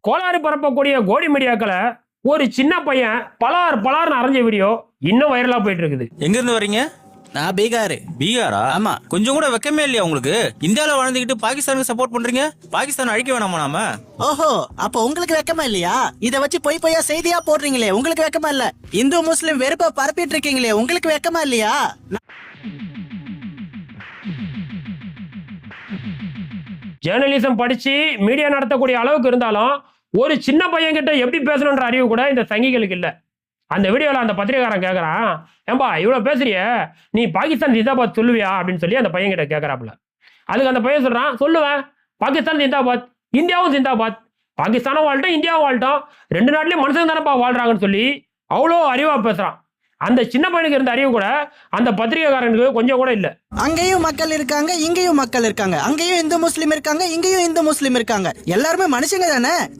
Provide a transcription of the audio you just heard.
கோளாறு பரப்பக்கூடிய கோடி மீடியாக்களை ஒரு சின்ன பையன் பலார்னு அரைஞ்ச வீடியோ இன்னும் வைரலா போயிட்டு இருக்குது. எங்க இருந்து வரீங்க? நான் பீகார். பீகாரா? ஆமா. கொஞ்சம் கூட வெக்கமே இல்லையா உங்களுக்கு? இந்தியால வாழ்ந்துகிட்டு பாகிஸ்தானுக்கு சப்போர்ட் பண்றீங்க. பாகிஸ்தான் அழிக்க வேணாமா நாம? ஓஹோ, அப்ப உங்களுக்கு வெக்கமா இல்லையா? இத வச்சு பொய்யா செய்தியா போடுறீங்களே, உங்களுக்கு வெக்கமா இல்ல? இந்து முஸ்லிம் வெறுப்ப பரப்பிட்டு இருக்கீங்களே, உங்களுக்கு வெக்கமா இல்லையா? ஜேர்னலிசம் படிச்சு மீடியா நடத்தக்கூடிய அளவுக்கு இருந்தாலும் ஒரு சின்ன பையன் கிட்ட எப்படி பேசணுன்ற அறிவு கூட இந்த சங்கிகளுக்கு இல்ல. அந்த வீடியோல அந்த பத்திரிகாரன் கேட்கறான், ஏம்பா இவ்வளவு பேசுறிய, நீ பாகிஸ்தான் ஜிந்தாபாத் சொல்லுவியா அப்படின்னு சொல்லி அந்த பையன் கிட்ட கேட்கறாப்புல. அதுக்கு அந்த பையன் சொல்றான், சொல்லுவேன், பாகிஸ்தான் ஜிந்தாபாத், இந்தியாவும் ஜிந்தாபாத், பாகிஸ்தானும் வாழ்ட்டோம் இந்தியாவும் வாழ்ட்டோம், ரெண்டு நாட்டிலயும் மனுஷன் தானப்பா வாழ்றாங்கன்னு சொல்லி அவ்வளோ அறிவா பேசுறான். அந்த சின்ன பையனுக்கு இருந்த அறிவு கூட அந்த பத்திரிகைக்காரனுக்கு கொஞ்சம் கூட இல்ல. அங்கேயும் மக்கள் இருக்காங்க, இங்கேயும் மக்கள் இருக்காங்க, அங்கேயும் இந்து முஸ்லிம் இருக்காங்க, இங்கேயும் இந்து முஸ்லிம் இருக்காங்க, எல்லாருமே மனுஷங்க தானே.